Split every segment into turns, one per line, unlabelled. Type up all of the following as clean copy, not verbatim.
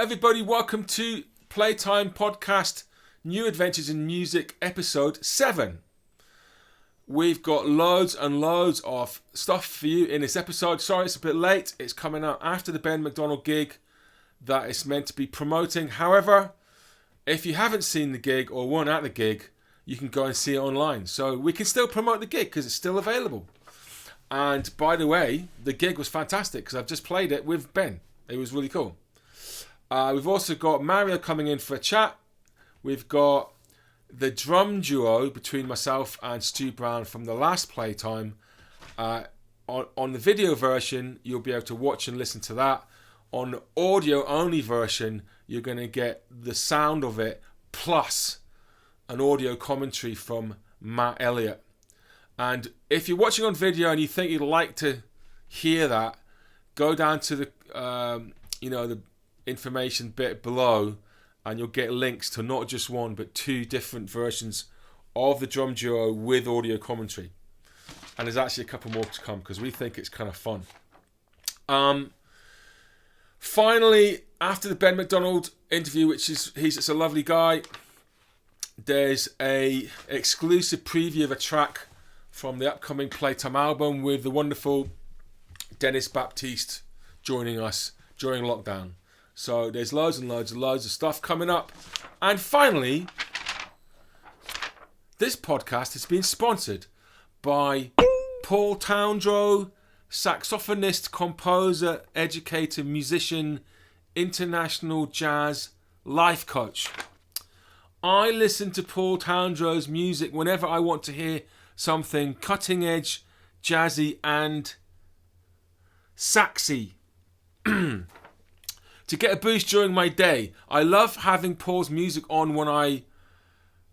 everybody. Welcome to Playtime Podcast, New Adventures in Music, episode 7. We've got loads and loads of stuff for you in this episode. Sorry it's a bit late. It's coming out after the Ben MacDonald gig that it's meant to be promoting. However, if you haven't seen the gig or weren't at the gig, you can go and see it online. So we can still promote the gig because it's still available. And by the way, the gig was fantastic because I've just played it with Ben. It was really cool. We've also got Mario coming in for a chat. We've got the drum duo between myself and Stu Brown from the last Playtime. On the video version, you'll be able to watch and listen to that. On the audio only version, you're going to get the sound of it plus an audio commentary from Matt Elliott. And if you're watching on video and you think you'd like to hear that, go down to the the information bit below, and you'll get links to not just one but 2 different versions of the drum duo with audio commentary. And there's actually a couple more to come because we think it's kind of fun. Finally, after the Ben MacDonald interview, which is he's just a lovely guy, there's a exclusive preview of a track from the upcoming Playtime album with the wonderful Dennis Baptiste joining us during lockdown. So there's loads and loads and loads of stuff coming up. And finally, this podcast has been sponsored by Paul Towndrow, saxophonist, composer, educator, musician, international jazz life coach. I listen to Paul Towndrow's music whenever I want to hear something cutting edge, jazzy and saxy. To get a boost during my day. I love having Paul's music on when I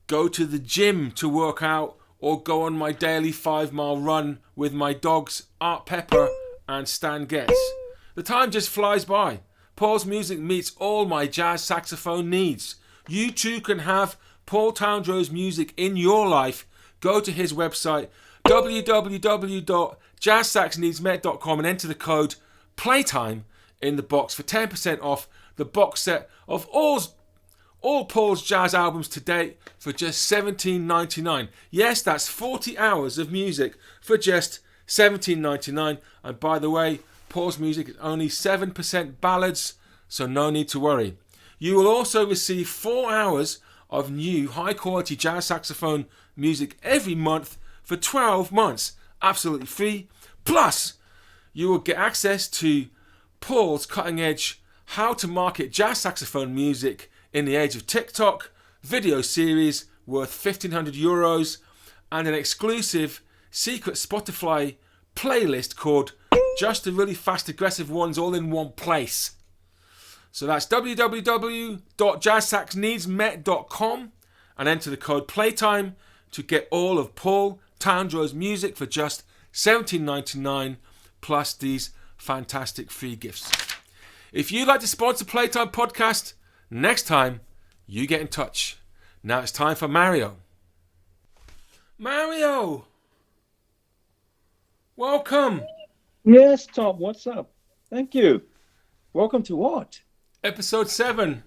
go to the gym to work out or go on my daily 5-mile run with my dogs Art Pepper and Stan Getz. The time just flies by. Paul's music meets all my jazz saxophone needs. You too can have Paul Towndrow's music in your life. Go to his website www.jazzsaxneedsmet.com and enter the code PLAYTIME in the box for 10% off the box set of all Paul's jazz albums to date for just $17.99. Yes, that's 40 hours of music for just $17.99. And by the way, Paul's music is only 7% ballads, so no need to worry. You will also receive 4 hours of new high-quality jazz saxophone music every month for 12 months, absolutely free. Plus, you will get access to Paul's cutting-edge How to Market Jazz Saxophone Music in the Age of TikTok video series worth €1,500 and an exclusive secret Spotify playlist called Just the Really Fast Aggressive Ones All in One Place. So that's www.jazzsaxneedsmet.com and enter the code PLAYTIME to get all of Paul Towndrow's music for just $17.99 plus these fantastic free gifts. If you'd like to sponsor Playtime Podcast, next time you get in touch. Now it's time for Mario. Mario! Welcome!
Yes, Tom, what's up? Thank you. Welcome to what?
Episode 7.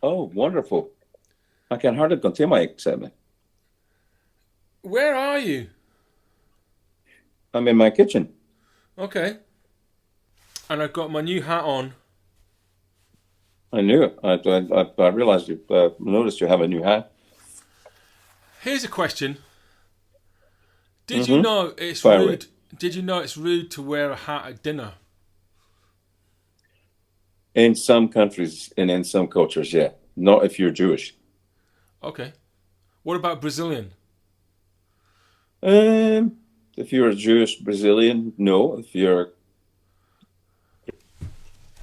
Oh, wonderful. I can hardly contain my excitement.
Where are you?
I'm in my kitchen.
Okay. And I've got my new hat on.
I knew it. I realized you noticed you have a new hat.
Here's a question. Did you know it's rude? Did you know it's rude to wear a hat at dinner?
In some countries and in some cultures, yeah. Not if you're Jewish.
Okay. What about Brazilian?
If you're a Jewish Brazilian, no. If you're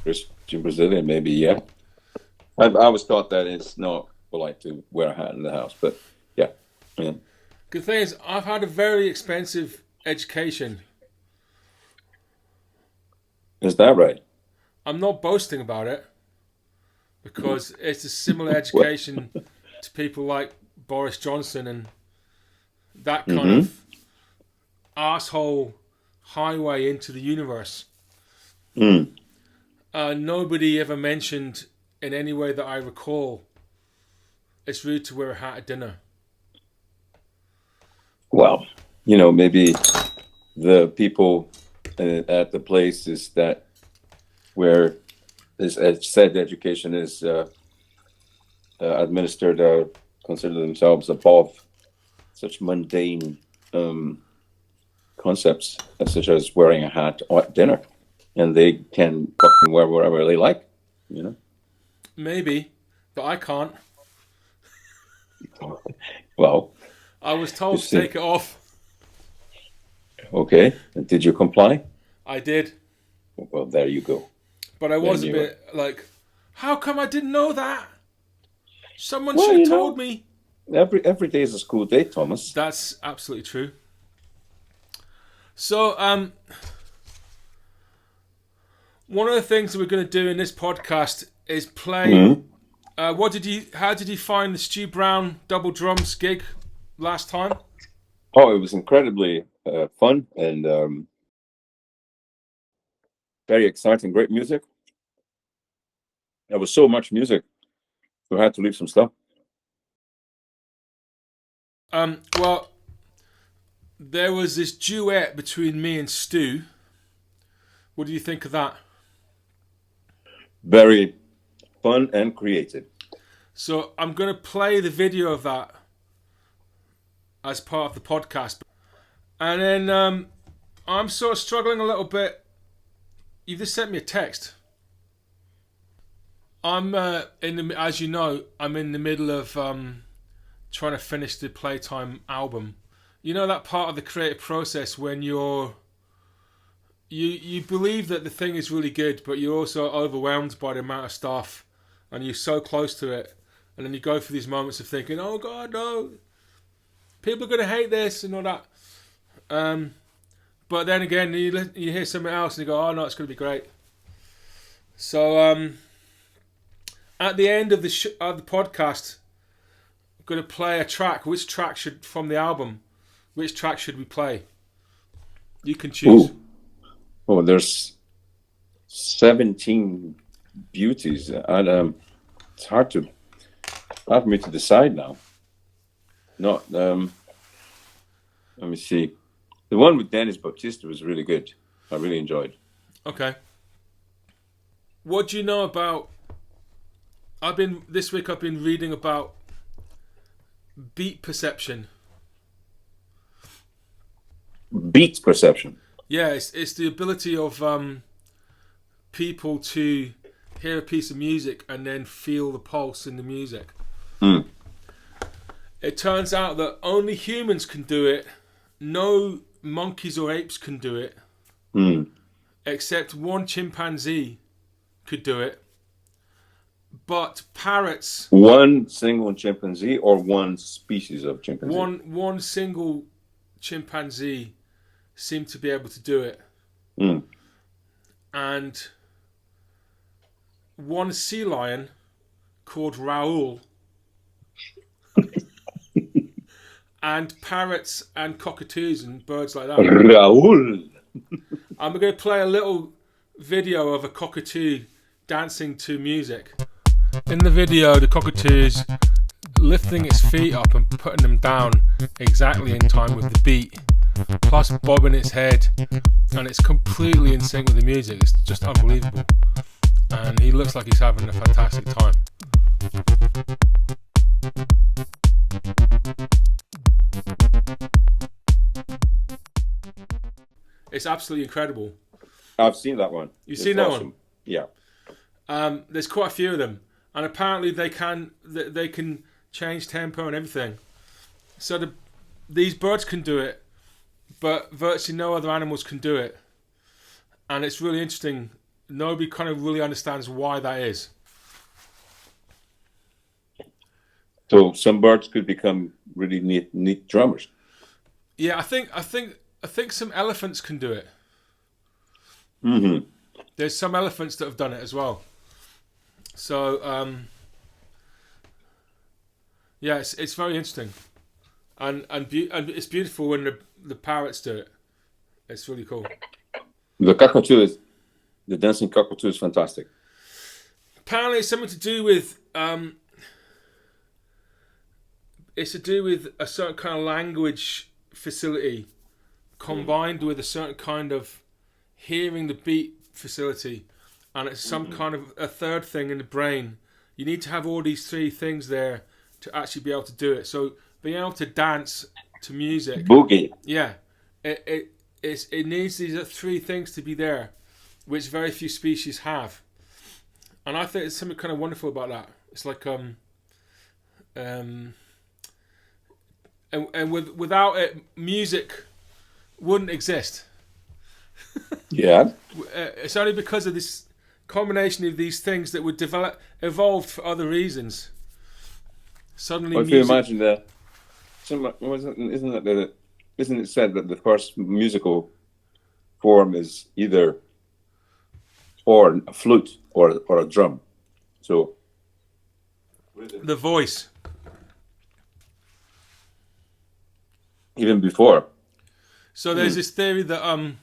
Christian Brazilian, maybe, yeah. I was taught that it's not polite to wear a hat in the house, but yeah.
Good thing is, I've had a very expensive education.
Is that right?
I'm not boasting about it because it's a similar education to people like Boris Johnson and that kind of arsehole highway into the universe. Nobody ever mentioned in any way that I recall it's rude to wear a hat at dinner.
Well, maybe the people at the places that where this said education is administered consider themselves above such mundane concepts such as wearing a hat at dinner, and they can fucking wear whatever they like,
Maybe, but I can't.
Well,
I was told to take it off.
Okay, and did you comply?
I did.
Well, there you go.
But I was a bit like, how come I didn't know that? Someone should have told me.
Every day is a school day, Thomas.
That's absolutely true. So, one of the things that we're going to do in this podcast is play.
Mm-hmm.
How did you find the Stu Brown double drums gig last time?
Oh, it was incredibly fun and very exciting. Great music. There was so much music, so I had to leave some stuff.
Well, there was this duet between me and Stu. What do you think of that?
Very fun and creative.
So I'm going to play the video of that as part of the podcast. And then I'm sort of struggling a little bit. You've just sent me a text. I'm as you know, I'm in the middle of trying to finish the Playtime album. You know that part of the creative process when you believe that the thing is really good, but you're also overwhelmed by the amount of stuff, and you're so close to it, and then you go through these moments of thinking, "Oh God, no, people are going to hate this and all that." But then again, you hear something else and you go, "Oh no, it's going to be great." So at the end of the podcast, I'm going to play a track. Which track from the album? Which track should we play? You can choose.
Ooh. Oh, there's 17 beauties. And, it's hard for me to decide now. No, let me see. The one with Baptiste was really good. I really enjoyed.
Okay. What do you know about? This week I've been reading about beat perception.
Beat perception.
Yeah, it's the ability of people to hear a piece of music and then feel the pulse in the music.
Mm.
It turns out that only humans can do it. No monkeys or apes can do it.
Mm.
Except one chimpanzee could do it. But parrots...
One single chimpanzee or one species of chimpanzee?
One single chimpanzee seemed to be able to do it.
Mm.
And one sea lion called Raoul and parrots and cockatoos and birds like that.
Raoul!
I'm going to play a little video of a cockatoo dancing to music. In the video, the cockatoo's lifting its feet up and putting them down exactly in time with the beat, plus bobbing its head, and it's completely in sync with the music. It's just unbelievable, and he looks like he's having a fantastic time. It's absolutely incredible.
I've seen that one.
You've seen that
awesome.
one?
Yeah.
There's quite a few of them, and apparently they can change tempo and everything. So these birds can do it, but virtually no other animals can do it, and it's really interesting. Nobody kind of really understands why that is.
So some birds could become really neat drummers.
Yeah, I think some elephants can do it.
Mm-hmm.
There's some elephants that have done it as well. So yeah, it's very interesting, and it's beautiful when the parrots do it. It's really cool.
The cockatoo The Dancing Cockatoo is fantastic.
Apparently, it's something to do with it's to do with a certain kind of language facility combined with a certain kind of hearing the beat facility, and it's some kind of a third thing in the brain. You need to have all these three things there to actually be able to do it. So being able to dance to music,
Boogie.
yeah, it needs these three things to be there, which very few species have. And I think there's something kind of wonderful about that. It's like and without it, music wouldn't exist.
Yeah.
It's only because of this combination of these things that would evolved for other reasons. Suddenly,
Well, if
music.
you imagine that, isn't it said that the first musical form is either horn, a flute, or a drum? So
The voice.
even before.
So there's this theory that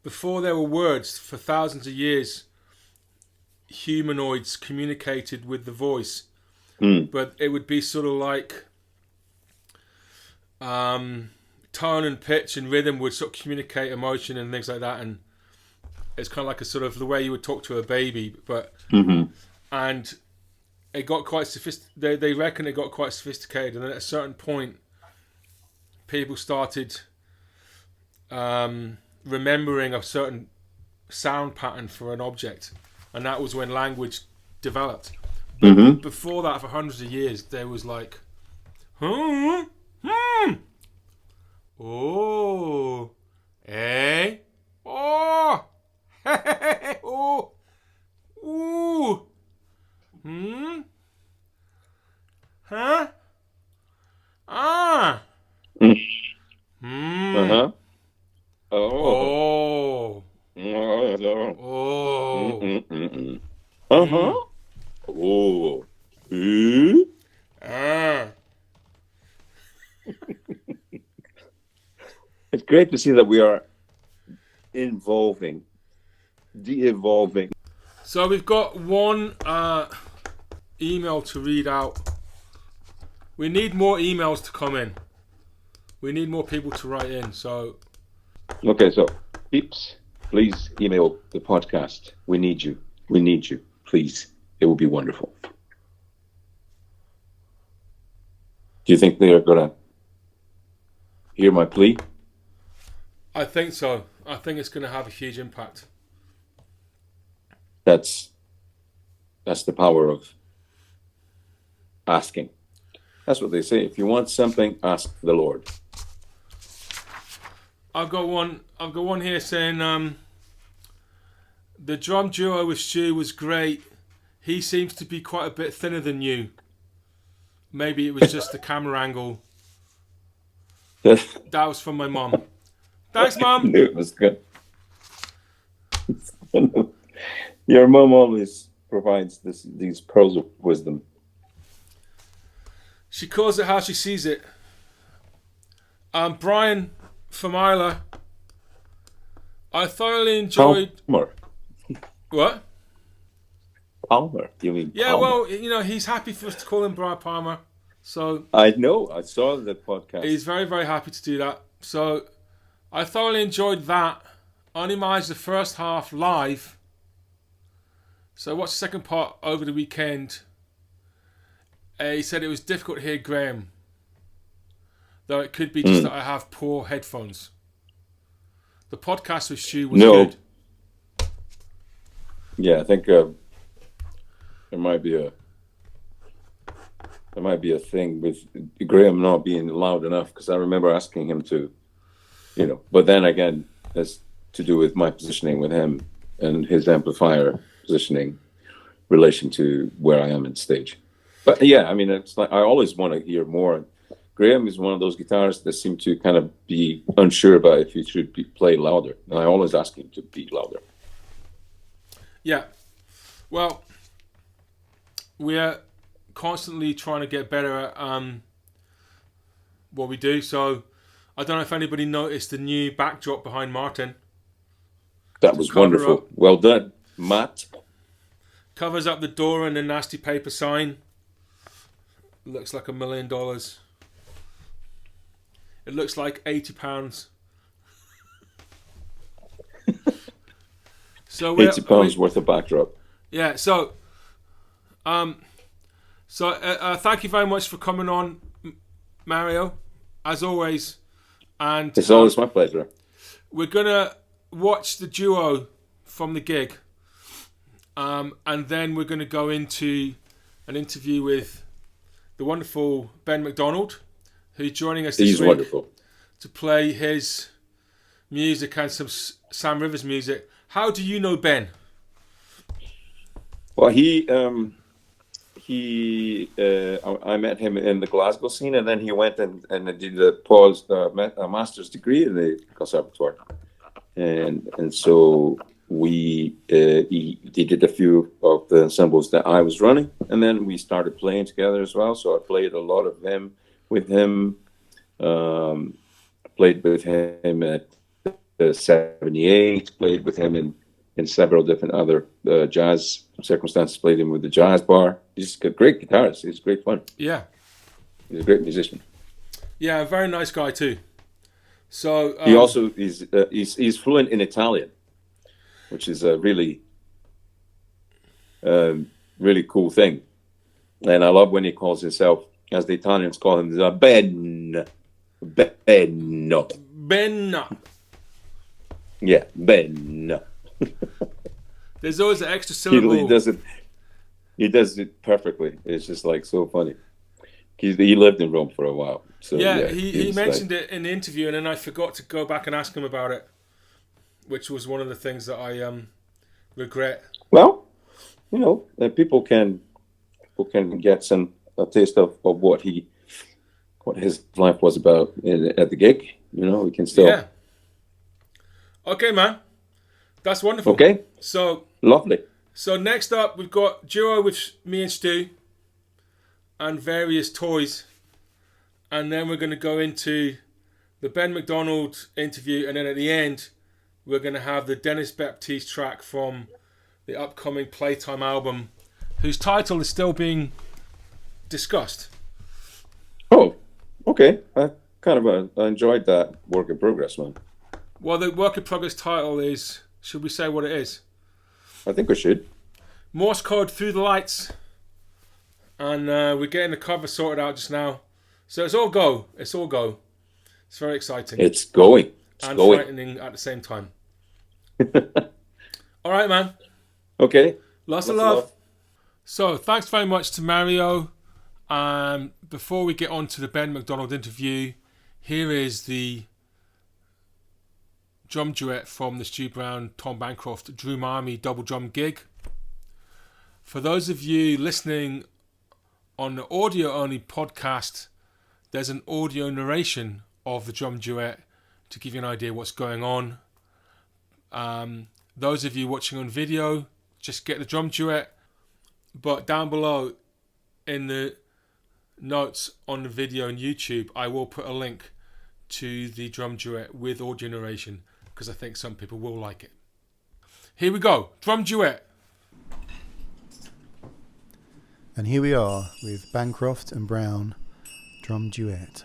before there were words, for thousands of years, humanoids communicated with the voice, but it would be sort of like tone and pitch and rhythm would sort of communicate emotion and things like that, and it's kind of like a sort of the way you would talk to a baby, but and it got quite sophisticated. They reckon it got quite sophisticated, and then at a certain point, people started remembering a certain sound pattern for an object, and that was when language developed. But before that, for hundreds of years, there was like, oh, eh, oh, hey, oh, ooh, huh, ah,
Uh-huh.
oh,
Uh-huh. Oh. It's great to see that we are de-evolving.
So we've got one email to read out. We need more emails to come in. We need more people to write in. So
Okay, so peeps, please email the podcast. We need you. We need you. Please. It will be wonderful. Do you think they are going to hear my plea?
I think so. I think it's going to have a huge impact.
That's the power of asking. That's what they say. If you want something, ask the Lord.
I've got one here saying the drum duo with Stu was great. He seems to be quite a bit thinner than you. Maybe it was just the camera angle. That was from my mum. Thanks,
I
Mum.
knew it was good. Your mum always provides these pearls of wisdom.
She calls it how she sees it. Brian from Isla. I thoroughly enjoyed.
Palmer.
What?
Palmer. You mean
Yeah,
Palmer?
well, he's happy for us to call him Brian Palmer. So
I know. I saw the podcast.
he's very, very happy to do that. So I thoroughly enjoyed that. Only managed the first half live. So I watched the second part over the weekend. He said it was difficult to hear Graeme. Though it could be just that I have poor headphones. The podcast with Stu was good.
Yeah, I think there might be a thing with Graeme not being loud enough, because I remember asking him to, but then again, that's to do with my positioning with him and his amplifier positioning relation to where I am in stage. But yeah, I mean, it's like I always want to hear more. Graeme is one of those guitarists that seem to kind of be unsure about if he should play louder. And I always ask him to be louder.
Yeah. Well, we're constantly trying to get better at what we do. So I don't know if anybody noticed the new backdrop behind Martin.
That was wonderful.
Up.
Well done, Matt.
Covers up the door and the nasty paper sign. Looks like $1 million. It looks like £80. So
£80 worth of backdrop.
Yeah. So, thank you very much for coming on, Mario, as always. And
it's always my pleasure.
We're gonna watch the duo from the gig, and then we're gonna go into an interview with the wonderful Ben MacDonald, who's joining us this week
wonderful.
To play his music and some Sam Rivers music. How do you know Ben?
Well, I met him in the Glasgow scene, and then he went and did a master's degree in the conservatoire, and so he did a few of the ensembles that I was running, and then we started playing together as well. So I played a lot of them with him. Played with him at 78. Played with him in several different other jazz circumstances. Played him with the jazz bar. He's a great guitarist. He's great fun.
Yeah,
he's a great musician.
Yeah, a very nice guy too. So
he also he's fluent in Italian, which is a really really cool thing. And I love when he calls himself, as the Italians call him, Benno. Yeah, Benno.
There's always an extra syllable.
He does it perfectly. It's just like so funny. He lived in Rome for a while. So
he mentioned it in the interview, and then I forgot to go back and ask him about it, which was one of the things that I regret.
Well, people can get a taste of what his life was about at the gig. We can still.
Yeah. Okay, man. That's wonderful.
Okay.
So
lovely.
So next up, we've got duo with me and Stu, and various toys, and then we're going to go into the Ben MacDonald interview, and then at the end, we're going to have the Dennis Baptiste track from the upcoming Playtime album, whose title is still being discussed.
Oh, okay. I enjoyed that work in progress, man.
Well, the work in progress title is, should we say what it is?
I think we should.
Morse code through the lights. And we're getting the cover sorted out just now. So it's all go. It's all go. It's very exciting.
It's going.
And frightening at the same time. All right, man.
Okay.
Lots of love. So thanks very much to Mario. Before we get on to the Ben MacDonald interview, here is the drum duet from the Stu Brown, Tom Bancroft, Drew Marmy double drum gig. For those of you listening on the audio-only podcast, there's an audio narration of the drum duet to give you an idea what's going on. Those of you watching on video, just get the drum duet. But down below in the notes on the video on YouTube, I will put a link to the drum duet with audio narration, because I think some people will like it. Here we go, drum duet.
And here we are with Bancroft and Brown drum duet,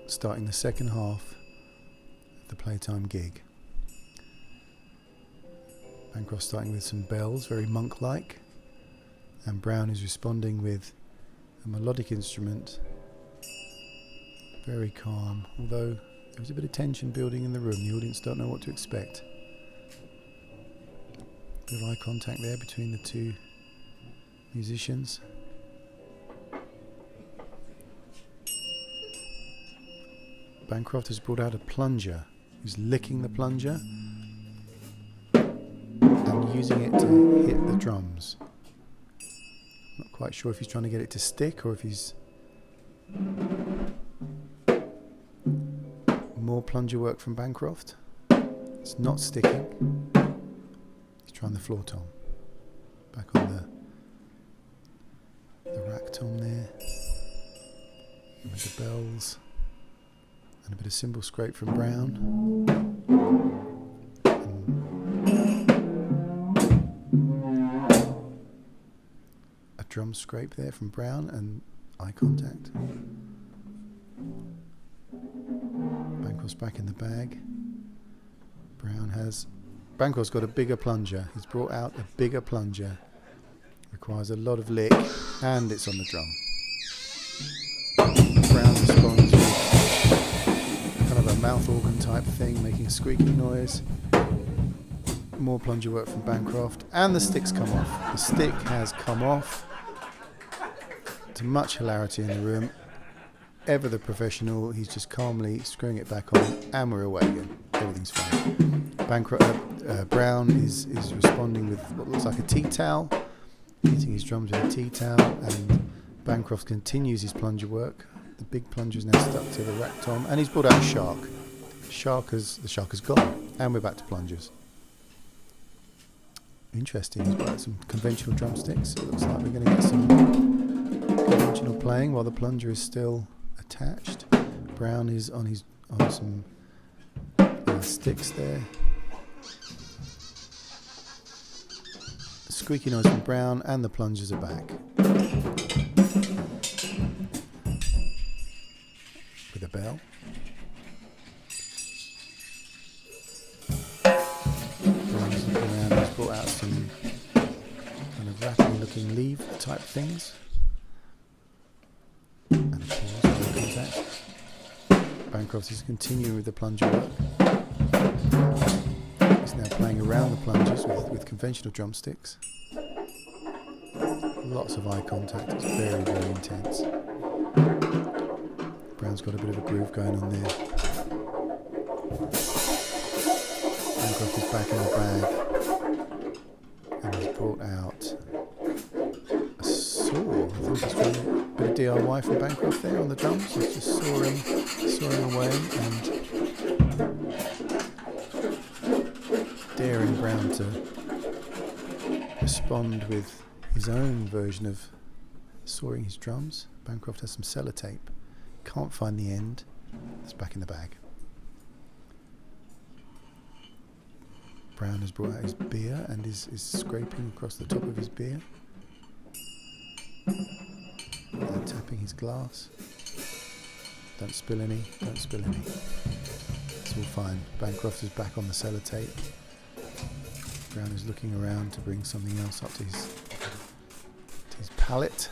starting the second half of the Playtime gig. Bancroft starting with some bells, very monk-like, and Brown is responding with a melodic instrument, very calm, although there's a bit of tension building in the room. The audience don't know what to expect. Bit of eye contact there between the two musicians. Bancroft has brought out a plunger. He's licking the plunger and using it to hit the drums. Not quite sure if he's trying to get it to stick or if he's... More plunger work from Bancroft. It's not sticking. He's trying the floor tom. Back on the rack tom there. With the bells. And a bit of cymbal scrape from Brown. And drum scrape there from Brown and eye contact. Bancroft's back in the bag. Bancroft's got a bigger plunger. He's brought out a bigger plunger. Requires a lot of lick, and it's on the drum. Brown responds with kind of a mouth organ type thing, making a squeaking noise. More plunger work from Bancroft, and the stick's come off. The stick has come off, to much hilarity in the room. Ever the professional, he's just calmly screwing it back on, and we're away again. Everything's fine. Brown is responding with what looks like a tea towel, hitting his drums with a tea towel, and Bancroft continues his plunger work. The big plunger's now stuck to the rack tom, and he's brought out a shark. The shark has gone, and we're back to plungers. Interesting. He's brought out some conventional drumsticks. It looks like we're going to get some conventional playing while the plunger is still attached. Brown is on some sticks there. Squeaky noise from Brown, and the plungers are back. With a bell. Brown's looking around, he's brought out some kind of rattling looking leaf type things. And a pause, eye contact. Bancroft is continuing with the plunger work. He's now playing around the plungers with conventional drumsticks. Lots of eye contact, it's very, very intense. Brown's got a bit of a groove going on there. Bancroft is back in the bag, and he's brought out a saw. I think he's doing a bit of DIY from Bancroft there on the drums. He's just sawing away and daring Brown to respond with his own version of sawing his drums. Bancroft has some sellotape. Can't find the end. It's back in the bag. Brown has brought out his beer and is scraping across the top of his beer. And tapping his glass. Don't spill any, don't spill any. It's all fine. Bancroft is back on the sellotape. Brown is looking around to bring something else up to his palette.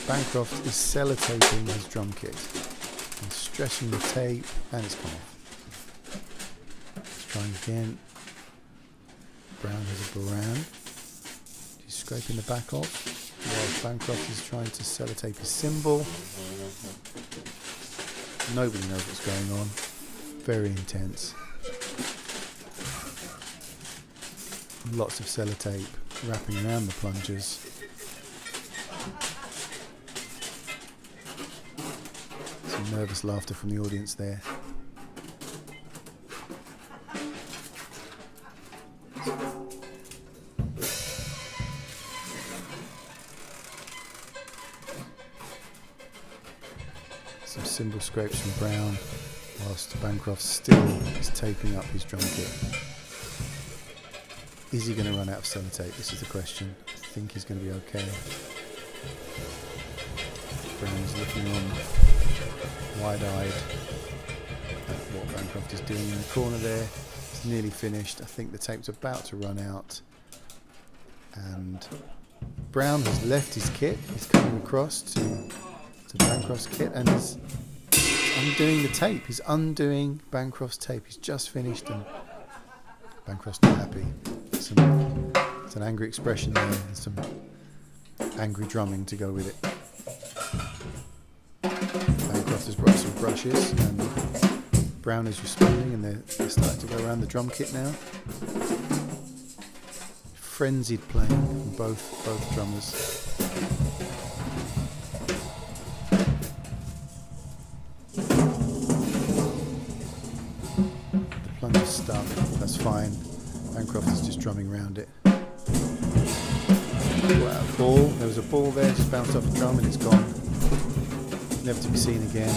Bancroft is sellotaping his drum kit and stretching the tape, and it's come off. Let's try again. Brown has a brand. He's scraping the back off while Bancroft is trying to sellotape his cymbal. Nobody knows what's going on. Very intense. Lots of sellotape wrapping around the plungers. Some nervous laughter from the audience there. Some cymbal scrapes from Brown, whilst Bancroft still is taping up his drum kit. Is he going to run out of sellotape? This is the question. I think he's going to be okay. Brown is looking on wide-eyed at what Bancroft is doing in the corner there. It's nearly finished. I think the tape's about to run out. And Brown has left his kit. He's coming across to Bancroft's kit and he's undoing the tape. He's undoing Bancroft's tape. He's just finished and Bancroft's not happy. It's an angry expression there and some angry drumming to go with it. Bancroft has brought some brushes and Brown is responding and they're starting to go around the drum kit now. Frenzied playing from both drummers. The plunger's stuck, that's fine. Bancroft is just drumming around it. Wow, ball. There was a ball there, just bounced off the drum and it's gone. Never to be seen again.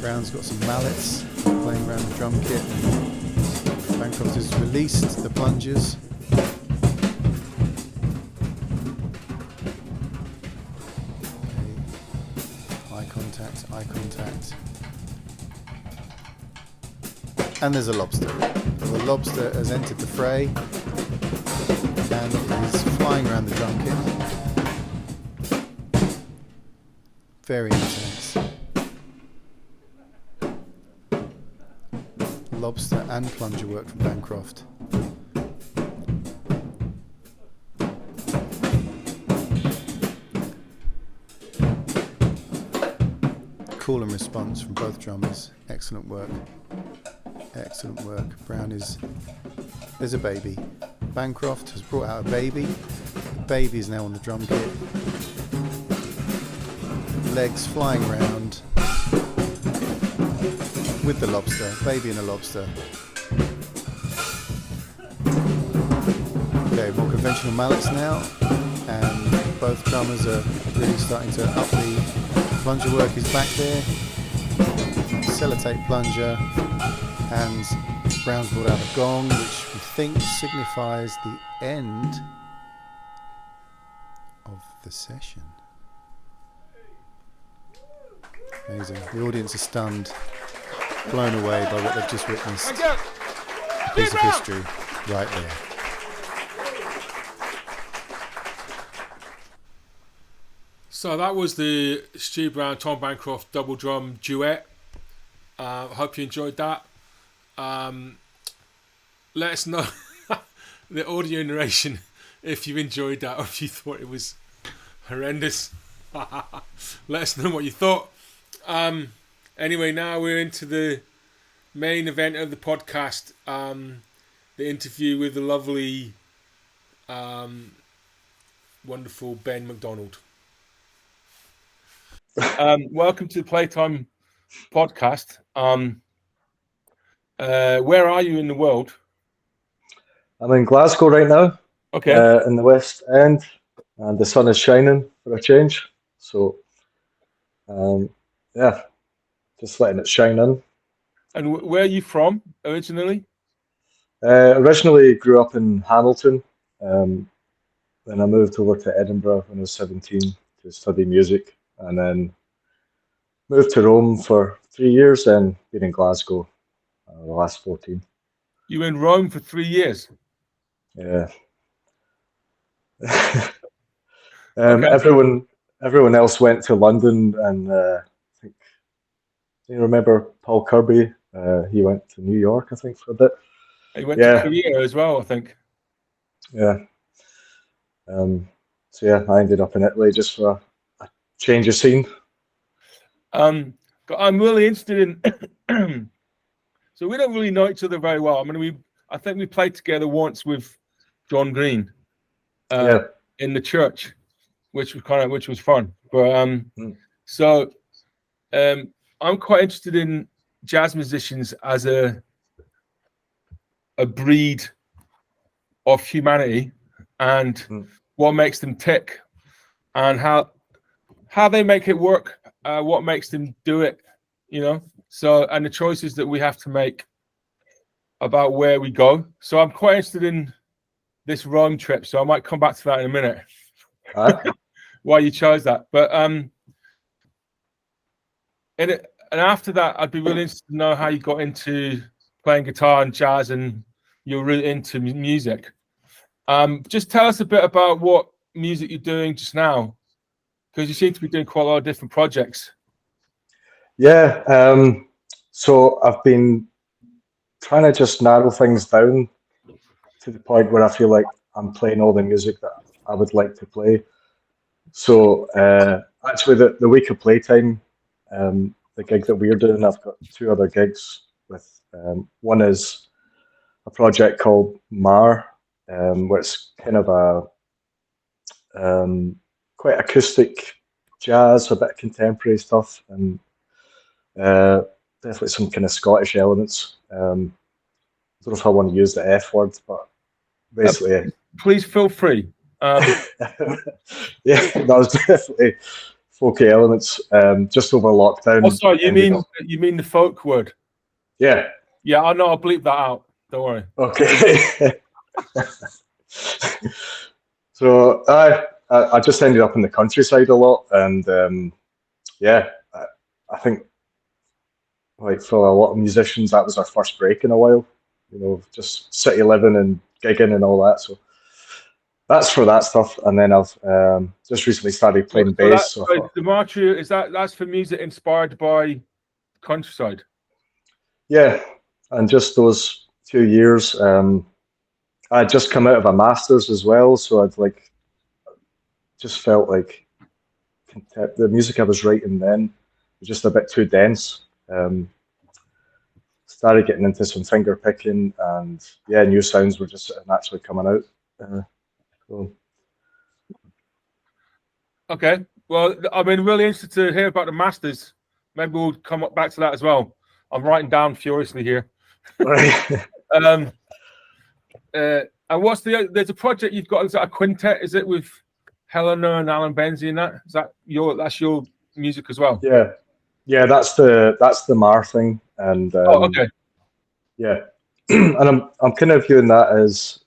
Brown's got some mallets playing around the drum kit. Bancroft has released the plungers. contact, eye contact. And there's a lobster. The lobster has entered the fray and is flying around the drum kit. Very intense. Lobster and plunger work from Bancroft. Call and response from both drummers. Excellent work. Excellent work. Brown is... There's a baby. Bancroft has brought out a baby. The baby is now on the drum kit. Legs flying around with the lobster. Baby and a lobster. Okay, more conventional mallets now. And both drummers are really starting to up the... Plunger work is back there. Sellotape plunger. And Brown's brought out a gong, which we think signifies the end of the session. Amazing. The audience is stunned, blown away by what they've just witnessed. A piece of history right there.
So that was the Stu Brown, Tom Bancroft double drum duet. Hope you enjoyed that. Let us know the audio narration if you enjoyed that or if you thought it was horrendous. Let us know what you thought. Anyway, now we're into the main event of the podcast, the interview with the lovely, wonderful Ben MacDonald. Welcome to the Playtime podcast. Where are you in the world?
I'm in Glasgow right now.
Okay.
In the West End, and the sun is shining for a change. So, yeah, just letting it shine in.
And where are you from originally?
Originally grew up in Hamilton. Then I moved over to Edinburgh when I was 17 to study music, and then moved to Rome for 3 years, and been in Glasgow the last 14.
You were in Rome for 3 years?
Yeah.
Okay.
Everyone else went to London, and I think, do you remember Paul Kirby? He went to New York, I think, for a bit.
He went to Korea as well, I think.
Yeah. So yeah, I ended up in Italy just for a change of scene.
I'm really interested in. So we don't really know each other very well. I mean, I think we played together once with John Green, in the church, which was fun. But so I'm quite interested in jazz musicians as a breed of humanity, and what makes them tick, and how they make it work, what makes them do it, you know. So, and the choices that we have to make about where we go. So I'm quite interested in this Rome trip. So I might come back to that in a minute. Why you chose that. But and after that, I'd be really interested to know how you got into playing guitar and jazz and your route into music. Just tell us a bit about what music you're doing just now, because you seem to be doing quite a lot of different projects.
Yeah, so I've been trying to just narrow things down to the point where I feel like I'm playing all the music that I would like to play. So actually, the week of Playtime, the gig that we're doing, I've got 2 other gigs with. One is a project called Mar, where it's kind of a quite acoustic jazz, a bit of contemporary stuff, and definitely some kind of Scottish elements. I don't know if I want to use the F word, but basically,
please feel free.
Yeah, that was definitely folky elements. Just over lockdown.
Oh, sorry, you mean the folk word?
Yeah.
Yeah, I know. I'll bleep that out. Don't worry.
Okay. So I just ended up in the countryside a lot, and yeah, I think, like for a lot of musicians, that was their first break in a while. You know, just city living and gigging and all that. So that's for that stuff. And then I've just recently started playing bass. So I thought,
the March that's for music inspired by countryside.
yeah, and just those 2 years, I had just come out of a master's as well, so I'd like just felt like the music I was writing then was just a bit too dense. Started getting into some finger picking, and yeah, new sounds were just naturally coming out. So.
Okay, well, I mean, really interested to hear about the masters. Maybe we'll come back to that as well. I'm writing down furiously here.
Right.
And what's there's a project you've got, is that a quintet, is it, with Helena and Alan Benzie and that? Is that that's your music as well?
Yeah, that's the Mar thing. And
okay.
Yeah. And I'm kind of viewing that as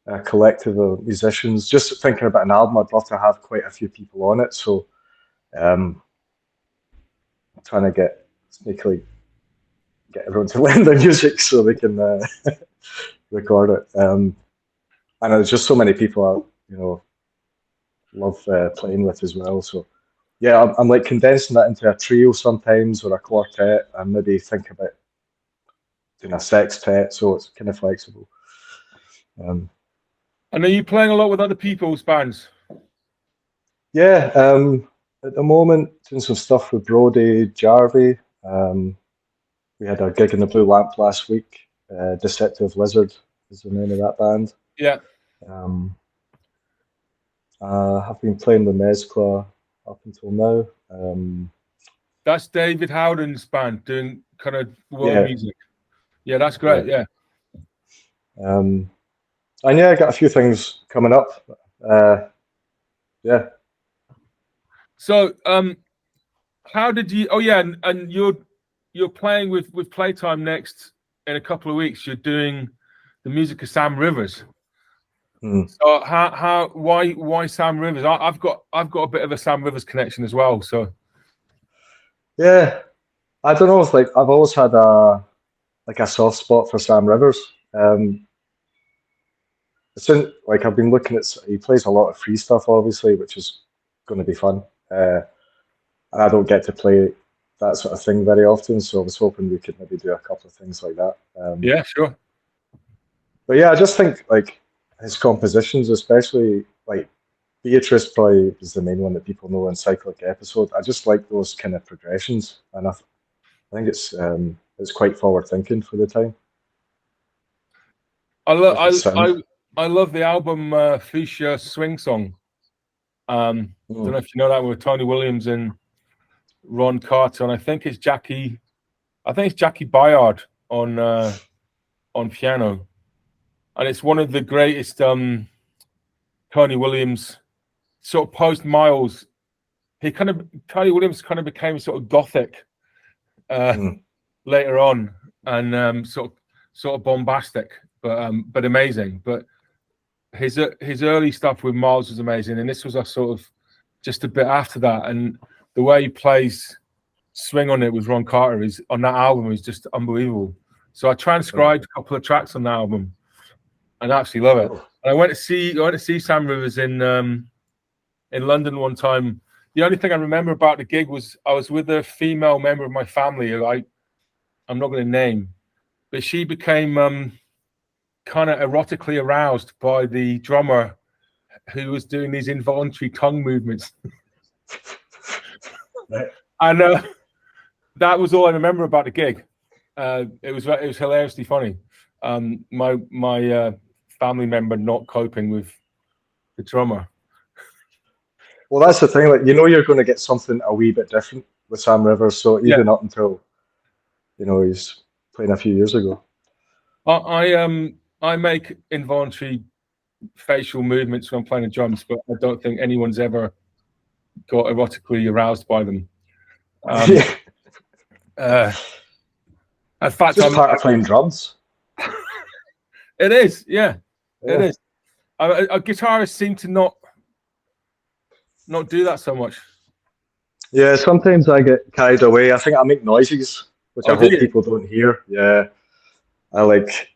a collective of musicians. Just thinking about an album, I'd love to have quite a few people on it. So I'm trying to sneakily get everyone to lend their music so they can record it. And there's just so many people I love playing with as well. So yeah, I'm like condensing that into a trio sometimes, or a quartet, and maybe think about doing a sextet, so it's kind of flexible.
And are you playing a lot with other people's bands?
Yeah, at the moment, doing some stuff with Brody Jarvie. We had a gig in the Blue Lamp last week. Deceptive Lizard is the name of that band.
Yeah.
I've been playing with Mezcla up until now.
That's David Howden's band doing kind of world music. Yeah, that's great. Yeah.
And yeah, I got a few things coming up. Yeah.
So, how did you? Oh yeah, and you're playing with Playtime next in a couple of weeks. You're doing the music of Sam Rivers. So why Sam Rivers? I've got a bit of a Sam Rivers connection as well. So
yeah, I don't know if I've always had a soft spot for Sam Rivers. I've been looking at, he plays a lot of free stuff obviously, which is going to be fun. And I don't get to play that sort of thing very often, so I was hoping we could maybe do a couple of things like that.
Yeah, sure.
But yeah, I just think like his compositions, especially like Beatrice, probably is the main one that people know in Cyclic Episode. I just like those kind of progressions, and I think it's quite forward thinking for the time.
I love the album Fuchsia Swing Song. I don't know if you know that, with Tony Williams and Ron Carter, and I think it's Jackie Bayard on piano, and it's one of the greatest Tony Williams sort of post Miles. Tony Williams kind of became sort of gothic later on, and sort of bombastic, but amazing. But his early stuff with Miles was amazing, and this was a sort of just a bit after that. And the way he plays swing on it with Ron Carter on that album is just unbelievable. So I transcribed a couple of tracks on the album, and I absolutely love it. And I went to see Sam Rivers in London one time. The only thing I remember about the gig was I was with a female member of my family who I'm not going to name, but she became kind of erotically aroused by the drummer who was doing these involuntary tongue movements. And that was all I remember about the gig. It was hilariously funny. My family member not coping with the drummer.
Well, that's the thing. Like, you're going to get something a wee bit different with Sam Rivers. So even up until he's playing a few years ago.
I make involuntary facial movements when I'm playing the drums, but I don't think anyone's ever got erotically aroused by them. In fact,
just part of playing drums.
It is, yeah. It is. Guitarists seem to not do that so much.
Yeah, sometimes I get carried away. I think I make noises, which
Oh,
I
do
hope
you?
people don't hear. Yeah, I like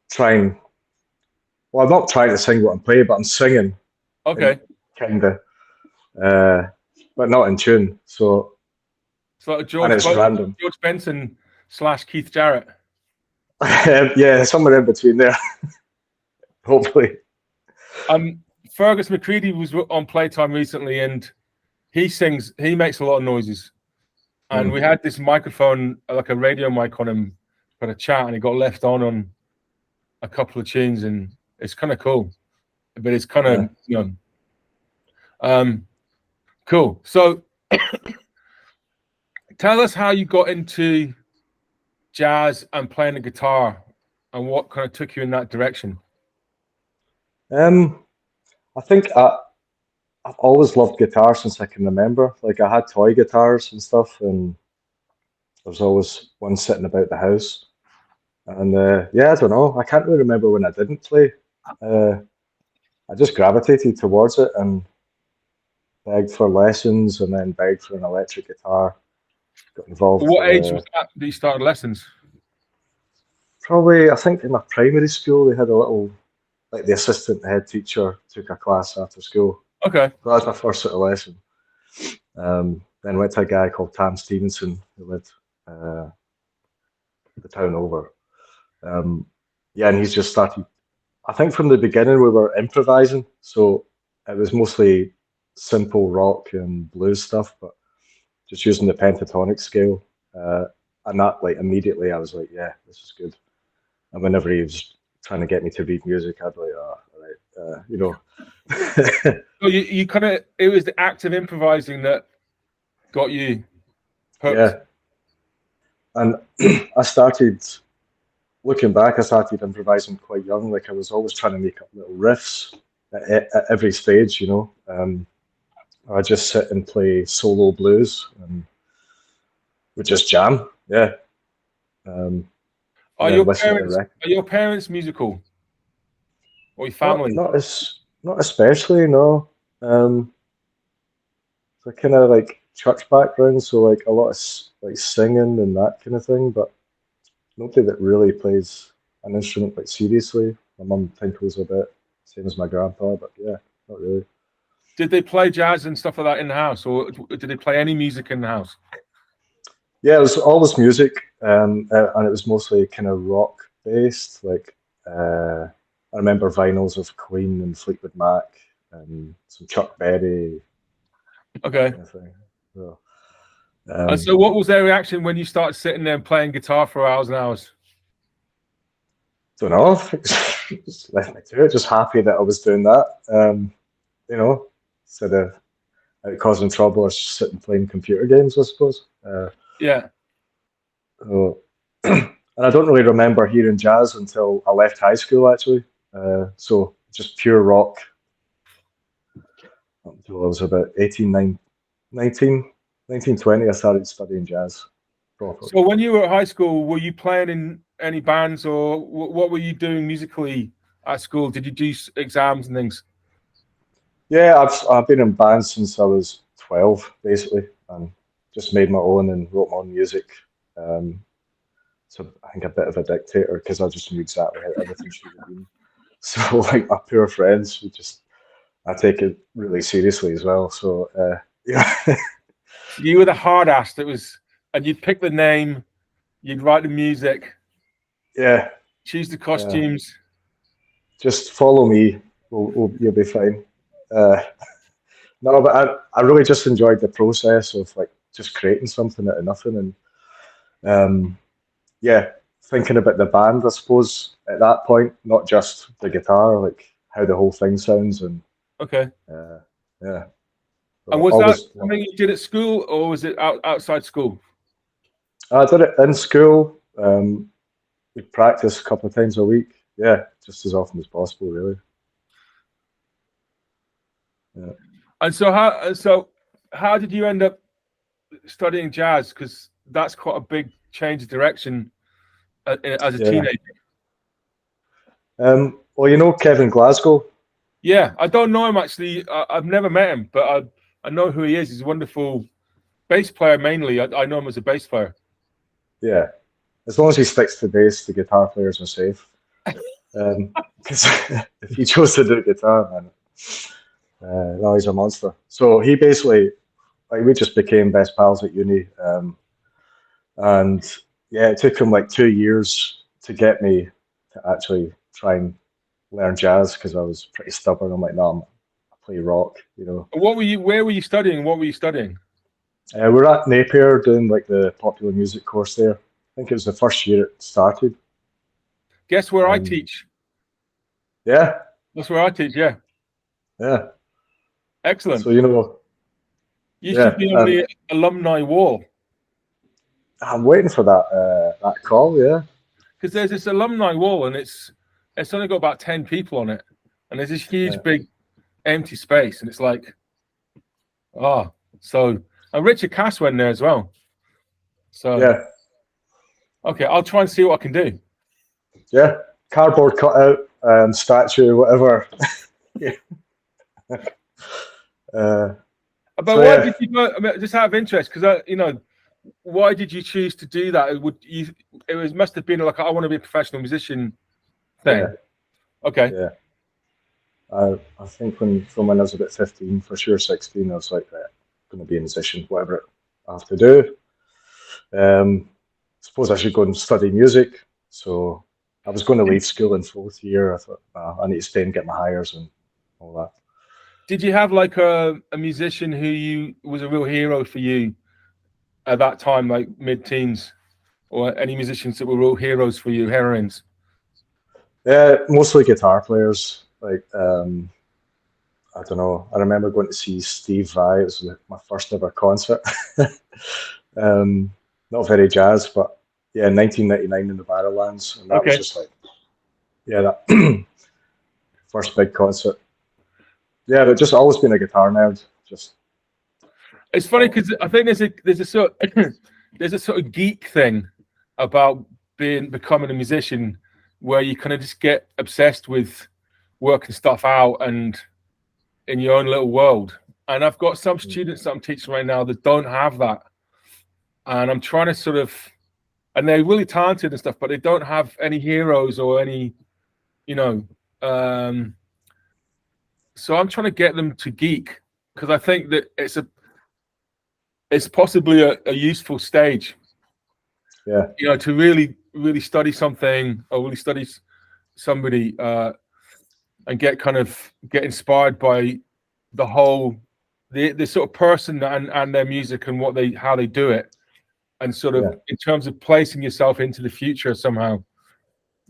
trying. Well, I'm not trying to sing what I'm playing, but I'm singing, and
Okay.
kind of, uh, but not in tune. So,
So like
and it's random.
George Benson / Keith Jarrett.
Yeah, somewhere in between there. Hopefully.
Fergus McCready was on Playtime recently, and he makes a lot of noises. And we had this microphone, like a radio mic on him for a chat, and it got left on a couple of tunes, and it's kind of cool. But it's kind of, cool. So tell us how you got into jazz and playing the guitar, and what kind of took you in that direction.
I think I've always loved guitar since I can remember. Like I had toy guitars and stuff, and there was always one sitting about the house. And yeah, I don't know. I can't really remember when I didn't play. I just gravitated towards it and begged for lessons, and then begged for an electric guitar. Got involved.
What age was that you started lessons?
Probably, I think in my primary school they had a little, like the assistant head teacher took a class after school.
Okay.
So that was my first sort of lesson. Then went to a guy called Tam Stevenson who lived the town over. Yeah, and he's just started. I think from the beginning we were improvising, so it was mostly simple rock and blues stuff, but just using the pentatonic scale. And that, like, immediately I was like, yeah, this is good. And whenever he was trying to get me to read music, I'd be like, oh, all right, you know.
So you kind of, it was the act of improvising that got you hooked.
Yeah. And I started, looking back, I started improvising quite young. Like I was always trying to make up little riffs at every stage, you know. I just sit and play solo blues and we just jam. Yeah.
Are your parents musical? Or your family?
Not especially, no. So kind of like church background, so like a lot of like singing and that kind of thing, but nobody that really plays an instrument like seriously. My mum tinkles a bit, same as my grandpa, but yeah, not really.
Did they play jazz and stuff like that in the house, or did they play any music in the house?
Yeah, it was always music, and it was mostly kind of rock based. Like I remember vinyls of Queen and Fleetwood Mac and some Chuck Berry.
Okay.
Kind of thing. So,
and so, what was their reaction when you started sitting there and playing guitar for hours and hours?
Don't know. Just left me to it. Just happy that I was doing that. You know, instead of causing trouble or sitting playing computer games, I suppose.
Yeah.
So, and I don't really remember hearing jazz until I left high school, actually. So just pure rock up until I was about 19, 20, I started studying jazz properly.
So when you were at high school, were you playing in any bands, or what were you doing musically at school? Did you do exams and things?
Yeah, I've been in bands since I was 12, basically, and just made my own and wrote my own music. So I think a bit of a dictator because I just knew exactly how everything should have been. So like my poor friends, I take it really seriously as well. So yeah.
You were the hard ass that was, and you'd pick the name, you'd write the music,
Yeah.
choose the costumes.
Just follow me, you'll be fine. No, but I really just enjoyed the process of like just creating something out of nothing, and yeah, thinking about the band, I suppose, at that point, not just the guitar, like how the whole thing sounds, and
Okay.
Yeah.
And was that something you did at school, or was it outside school?
I did it in school. We practiced a couple of times a week. Yeah, just as often as possible, really. Yeah.
And so how did you end up studying jazz? Because that's quite a big change of direction as a teenager.
Well, you know Kevin Glasgow?
Yeah, I don't know him actually. I've never met him, but I know who he is. He's a wonderful bass player mainly. I know him as a bass player.
Yeah, as long as he sticks to bass, the guitar players are safe. Because if he chose to do guitar, man, no, he's a monster. So he basically, like, we just became best pals at uni, and yeah, it took him like 2 years to get me to actually try and learn jazz because I was pretty stubborn. I'm like, no, I play rock, you know.
Where were you studying? What were you studying?
We're at Napier doing like the popular music course there. I think it was the first year it started.
Guess where I teach?
Yeah.
That's where I teach, yeah.
Yeah.
Excellent.
So, you know.
You should be on the alumni wall.
I'm waiting for that call, yeah.
Because there's this alumni wall and it's only got about 10 people on it. And there's this huge, big empty space. And it's like, and Richard Cass went there as well. So,
yeah.
Okay, I'll try and see what I can do.
Yeah. Cardboard cutout, statue, whatever. Yeah.
But why did you go? I mean, just out of interest, because why did you choose to do that? It must have been like, I want to be a professional musician thing.
Yeah.
Okay.
Yeah. I think from when I was about 15, for sure 16, I was like, I'm going to be a musician, whatever I have to do. Suppose I should go and study music. So I was going to leave school in 4th year. I thought, I need to stay and get my hires and all that.
Did you have like a musician who was a real hero for you at that time, like mid-teens, or any musicians that were real heroes for you, heroines?
Yeah, mostly guitar players. Like, I don't know. I remember going to see Steve Vai. It was my first ever concert. Not very jazz, but yeah, 1999 in the Barrowlands, and that was just like, that first big concert. Yeah, but just always been a guitar nerd. Just
it's funny because I think there's a sort of geek thing about becoming a musician where you kind of just get obsessed with working stuff out and in your own little world. And I've got some students that I'm teaching right now that don't have that, and I'm trying to sort of, and they're really talented and stuff, but they don't have any heroes or any, so I'm trying to get them to geek because I think that it's possibly a useful stage.
Yeah.
To really, really study something or really study somebody and get inspired by the whole, the sort of person and their music and how they do it, and sort of in terms of placing yourself into the future somehow.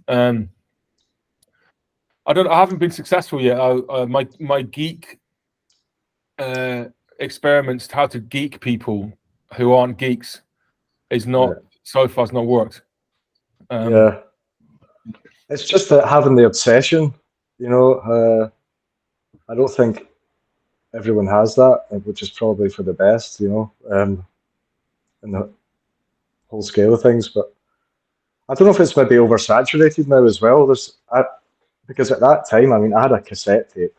I haven't been successful yet. My geek experiments how to geek people who aren't geeks is not so far has not worked.
It's just that having the obsession, I don't think everyone has that, which is probably for the best, in the whole scale of things. But I don't know if it's maybe oversaturated now as well. Because at that time, I mean, I had a cassette tape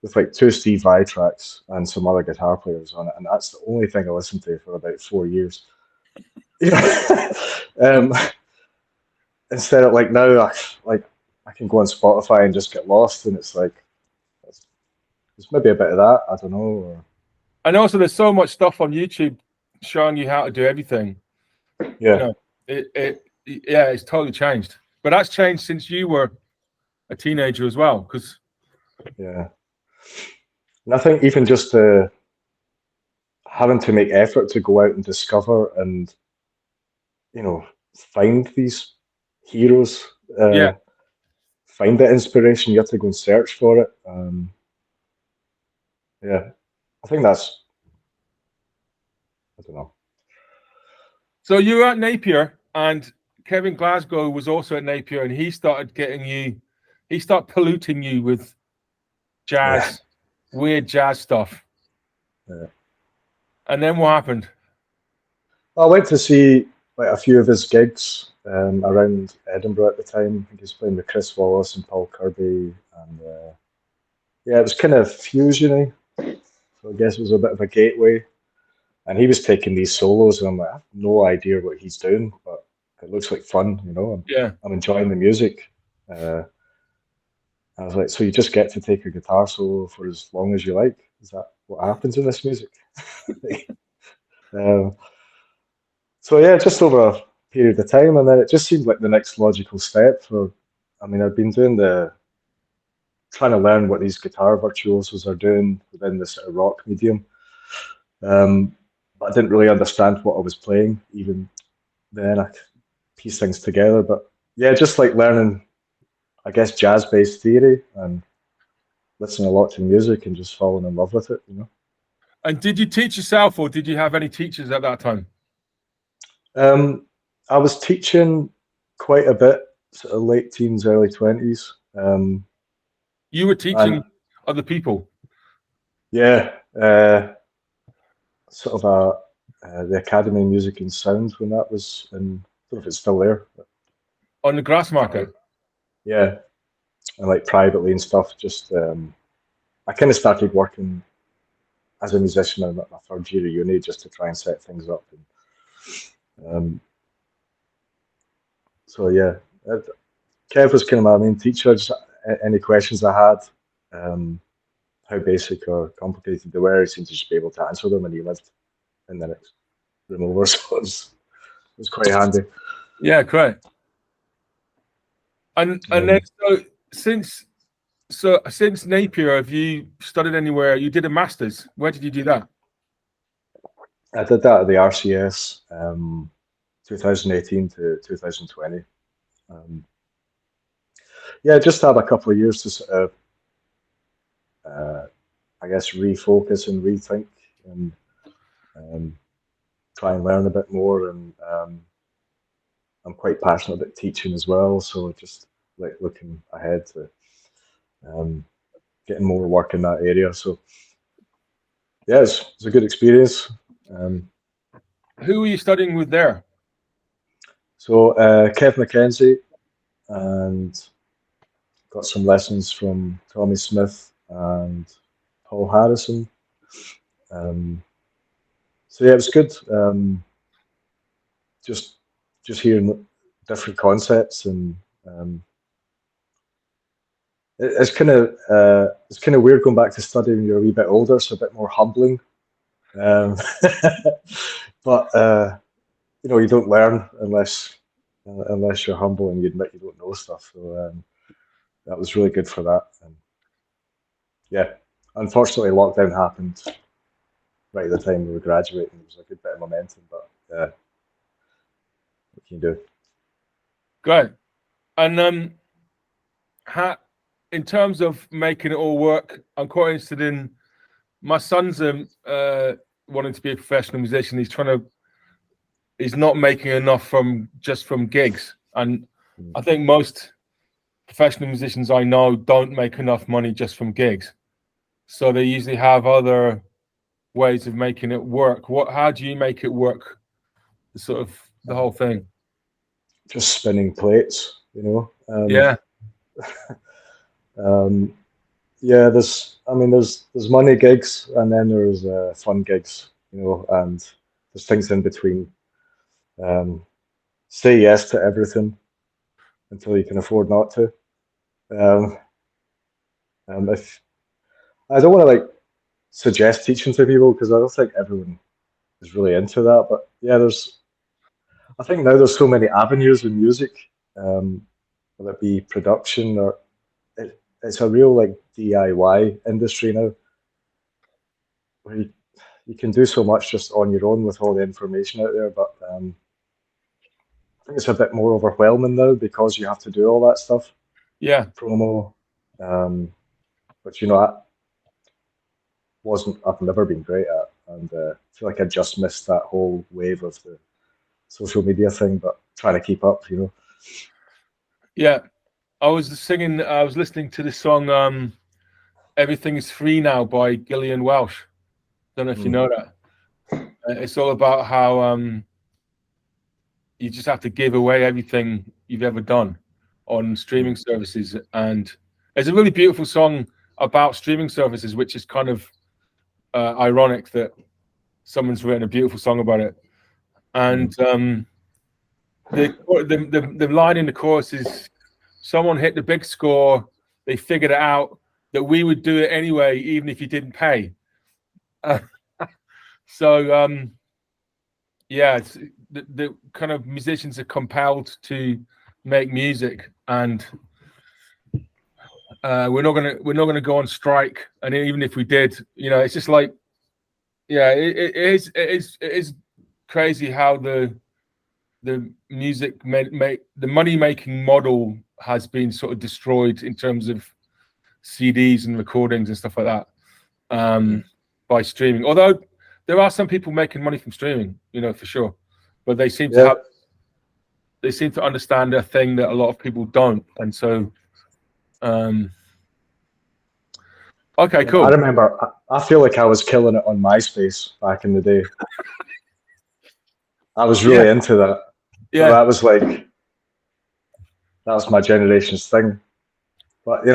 with like 2 Steve Vai tracks and some other guitar players on it, and that's the only thing I listened to for about 4 years. Instead of like now, I can go on Spotify and just get lost, and it's like there's maybe a bit of that. I don't know.
And also, there's so much stuff on YouTube showing you how to do everything.
Yeah,
it's totally changed. But that's changed since you were a teenager as well, because
and I think even just having to make effort to go out and discover and find these heroes, find that inspiration, you have to go and search for it. I think that's, I don't know.
So you were at Napier, and Kevin Glasgow was also at Napier, and he started polluting you with jazz, weird jazz stuff.
Yeah.
And then what happened?
I went to see like a few of his gigs around Edinburgh at the time. I think he was playing with Chris Wallace and Paul Kirby, and it was kind of fusiony. So I guess it was a bit of a gateway. And he was taking these solos, and I'm like, I have no idea what he's doing, but it looks like fun, you know. I'm enjoying the music. I was like, so you just get to take a guitar solo for as long as you like? Is that what happens in this music? So yeah, just over a period of time, and then it just seemed like the next logical step for. I mean, I've been trying to learn what these guitar virtuosos are doing within this sort of rock medium. But I didn't really understand what I was playing even then. I piece things together, but yeah, just like learning, I guess, jazz-based theory and listening a lot to music and just falling in love with it, you know.
And did you teach yourself, or did you have any teachers at that time?
I was teaching quite a bit, sort of late teens, early 20s.
You were teaching other people?
Yeah. Sort of the Academy of Music and Sound when that was in, I don't know if it's still there.
On the Grassmarket?
Yeah. And like privately and stuff, just I kind of started working as a musician in my third year of uni just to try and set things up. And, so yeah, Kev was kind of my main teacher. Just any questions I had, how basic or complicated they were, he seemed to just be able to answer them, and he lived in the next room over, so it was quite handy.
Yeah, great. And then since Napier, have you studied anywhere? You did a master's. Where did you do that?
I did that at the RCS, 2018 to 2020. Yeah, just had a couple of years to sort of, I guess, refocus and rethink and try and learn a bit more. And I'm quite passionate about teaching as well, so just like looking ahead to getting more work in that area. So yeah, it's a good experience.
Who were you studying with there?
So Kev McKenzie, and got some lessons from Tommy Smith and Paul Harrison. So yeah, it was good. Just hearing different concepts, and it's kind of weird going back to studying when you're a wee bit older, so a bit more humbling. But you know, you don't learn unless you're humble and you admit you don't know stuff. So that was really good for that. And yeah, unfortunately, lockdown happened right at the time we were graduating. It was a good bit of momentum, but what can you do?
Great. And in terms of making it all work, I'm quite interested in my son's wanting to be a professional musician. He's not making enough from gigs, and I think most professional musicians I know don't make enough money just from gigs, so they usually have other ways of making it work. How do you make it work? Sort of the whole thing.
Just spinning plates, you know.
Yeah.
Yeah, there's money gigs, and then there's fun gigs, you know, and there's things in between. Say yes to everything until you can afford not to. If I don't want to like suggest teaching to people, because I don't think everyone is really into that, but yeah, I think now there's so many avenues in music, whether it be production or it's a real like DIY industry now, where you can do so much just on your own with all the information out there. But I think it's a bit more overwhelming now because you have to do all that stuff.
Yeah.
Promo, which you know I've never been great at, and I feel like I just missed that whole wave of the social media thing, but trying to keep up, you know.
Yeah. I was listening to the song Everything is Free Now by Gillian Welsh. Don't know if you know that. It's all about how you just have to give away everything you've ever done on streaming services. And it's a really beautiful song about streaming services, which is kind of ironic that someone's written a beautiful song about it. And the line in the chorus is, someone hit the big score, they figured it out, that we would do it anyway, even if you didn't pay. So it's the kind of musicians are compelled to make music, and we're not gonna go on strike. And even if we did, it's just like, it is crazy how the music the money making model has been sort of destroyed in terms of CDs and recordings and stuff like that, by streaming. Although there are some people making money from streaming, for sure, but they seem to understand a thing that a lot of people don't, and so okay, cool.
I remember, I feel like I was killing it on MySpace back in the day. I was really into that.
Yeah,
that was my generation's thing. But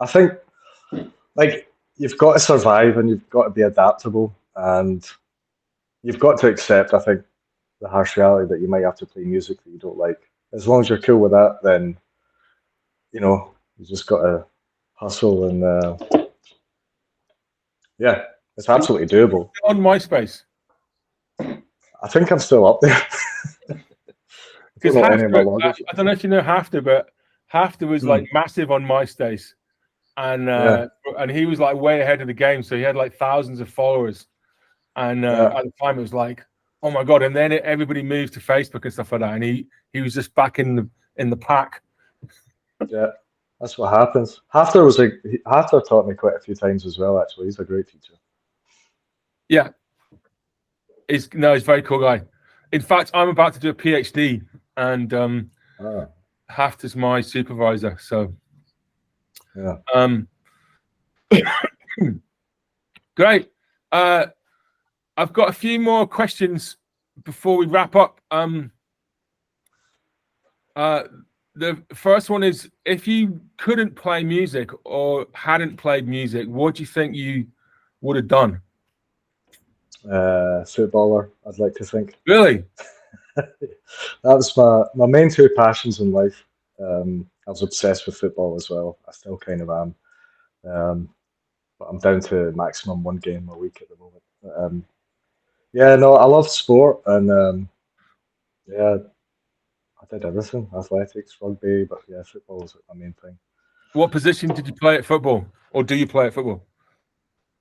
I think you've got to survive, and you've got to be adaptable, and you've got to accept, I think, the harsh reality that you might have to play music that you don't like. As long as you're cool with that, then you just got to hustle, and it's absolutely doable.
On MySpace,
I think I'm still up there.
because I don't know if you know Hafter, but Hafter was like massive on MySpace, and he was like way ahead of the game. So he had like thousands of followers, and at the time it was like, oh my god! And then everybody moved to Facebook and stuff like that, and he was just back in the pack.
Yeah, that's what happens. Hafter taught me quite a few times as well. Actually, he's a great teacher.
Yeah, he's a very cool guy. In fact, I'm about to do a PhD, and Hafter's my supervisor. So,
yeah.
Great. I've got a few more questions before we wrap up. The first one is, if you couldn't play music or hadn't played music, what do you think you would have done?
Footballer, I'd like to think.
Really?
That was my main two passions in life. I was obsessed with football as well. I still kind of am. But I'm down to maximum one game a week at the moment. I love sport, and I did everything: athletics, rugby, but football was my main thing.
What position did you play at football, or do you play at football?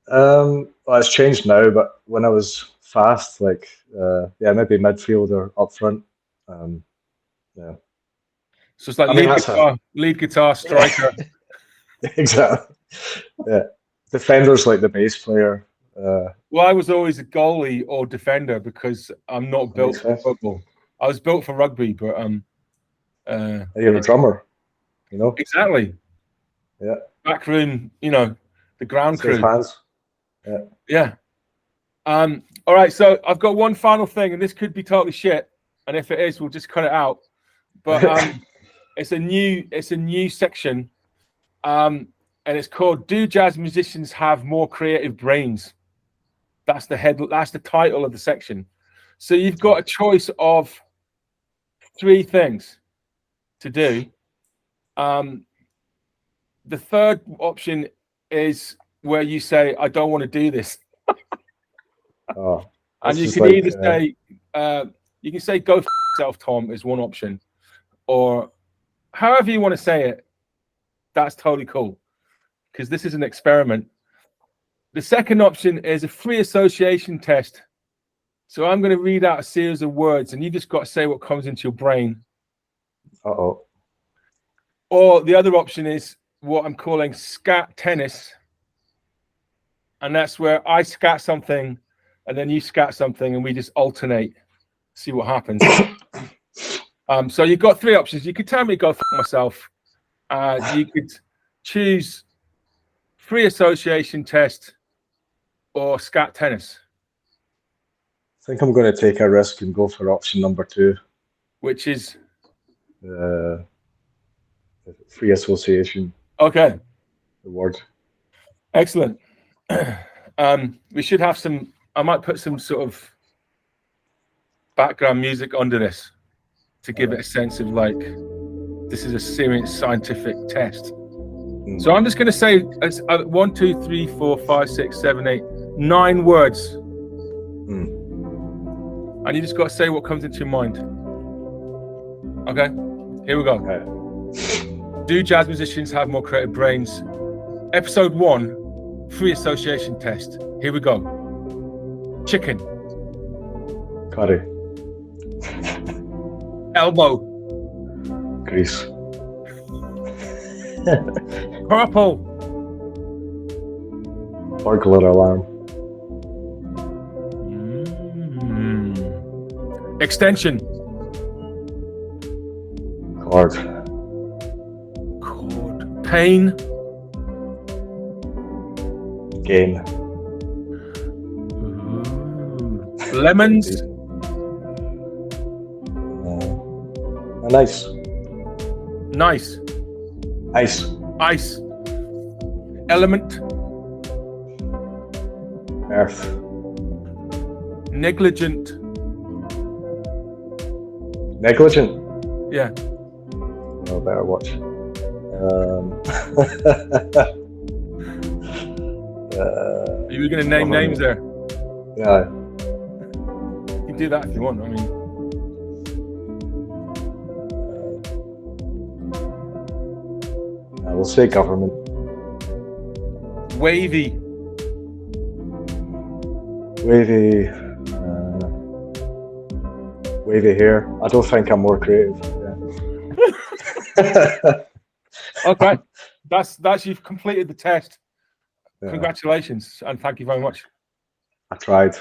Well, it's changed now, but when I was fast, maybe midfield or up front.
So it's like lead guitar, striker.
Exactly. Yeah, defender's like the bass player.
Well, I was always a goalie or defender because I'm not built for football. I was built for rugby, but
you're a drummer,
Exactly.
Yeah.
Back room, the ground crew.
Fans.
Yeah. All right, so I've got one final thing, and this could be totally shit, and if it is, we'll just cut it out. But it's a new section, and it's called "Do Jazz Musicians Have More Creative Brains?" That's the title of the section. So you've got a choice of 3 things to do. The third option is where you say, I don't want to do this. And you can either say, you can say, go f yourself, Tom, is one option. Or however you want to say it, that's totally cool. Because this is an experiment. The second option is a free association test. So I'm going to read out a series of words, and you just got to say what comes into your brain.
Uh-oh.
Or the other option is what I'm calling scat tennis. And that's where I scat something, and then you scat something, and we just alternate, see what happens. So you've got 3 options. You could tell me to go f myself. You could choose free association test or scat tennis.
I think I'm going to take a risk and go for option number 2.
Which is?
Free association.
Okay.
The word.
Excellent. We should have some. I might put some sort of background music under this to give it a sense of like this is a serious scientific test. So I'm just going to say 1, 2, 3, 4, 5, 6, 7, 8, 9 words, and you just got to say what comes into your mind. Okay, here we go.
Okay.
Do jazz musicians have more creative brains? Episode 1, free association test. Here we go. Chicken.
Curry.
Elbow.
Grease.
Purple.
Burglar alarm.
Extension.
Cord.
Chord. Pain.
Gain.
Lemons.
Nice.
Nice.
Ice.
Ice. Element.
Earth.
Negligent.
Negligent.
Yeah.
Oh, better watch.
You were going to name names there.
Yeah.
You can do that if you want. I mean,
I will say government.
wavy.
Wavy. Wavy hair. I don't think I'm more creative. Yeah.
Okay, that's you've completed the test.
Yeah.
Congratulations and thank you very much.
I tried. I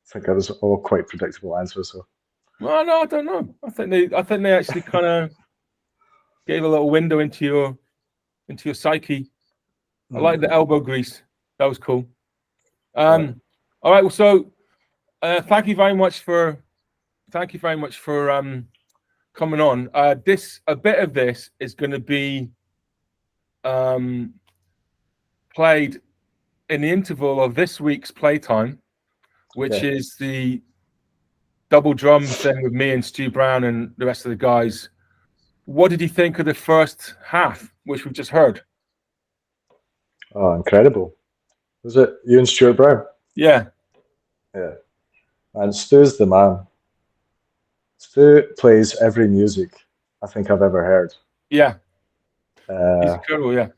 think I was all quite predictable answers. So.
Well, no, I don't know. I think they actually kind of gave a little window into your psyche. I like the elbow grease. That was cool. All right. Well, so thank you very much for coming on. A bit of this is going to be played in the interval of this week's Playtime, which is the double drum thing with me and Stu Brown and the rest of the guys. What did you think of the first half, which we've just heard?
Oh, incredible. Was it you and Stuart Brown?
Yeah.
Yeah. And Stu's the man. Stu plays every music I think I've ever heard.
Yeah. He's incredible, yeah.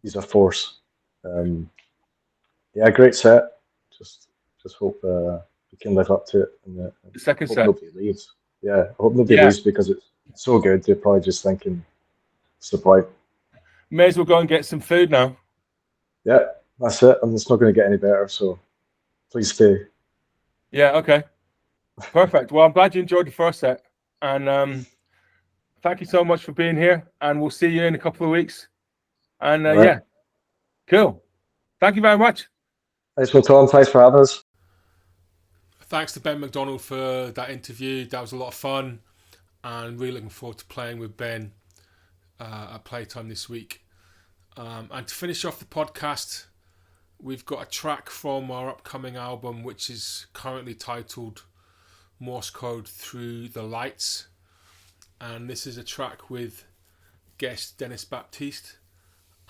He's a force. Yeah, great set. Just hope we can live up to it. And,
the second set.
Nobody leaves. Yeah, I hope nobody leaves because it's so good. They're probably just thinking, what's the point?
May as well go and get some food now.
Yeah, that's it. And it's not going to get any better, so please stay.
Yeah, okay. Perfect. Well, I'm glad you enjoyed the first set. And thank you so much for being here. And we'll see you in a couple of weeks. And yeah, cool. Thank you very much.
Thanks for Tom. Thanks for having us.
Thanks to Ben MacDonald for that interview. That was a lot of fun. And really looking forward to playing with Ben at Playtime this week. And to finish off the podcast, we've got a track from our upcoming album, which is currently titled Morse Code Through the Lights. And this is a track with guest Dennis Baptiste.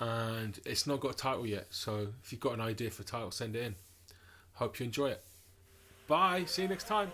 And it's not got a title yet. So if you've got an idea for a title, send it in. Hope you enjoy it. Bye. See you next time.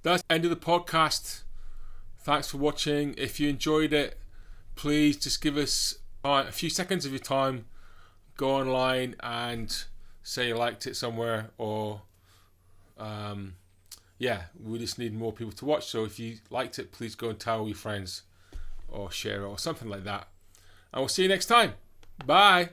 That's the end of the podcast. Thanks for watching. If you enjoyed it, please just give us a few seconds of your time. Go online and say you liked it somewhere, or we just need more people to watch. So if you liked it, please go and tell your friends or share it or something like that. And we'll see you next time. Bye.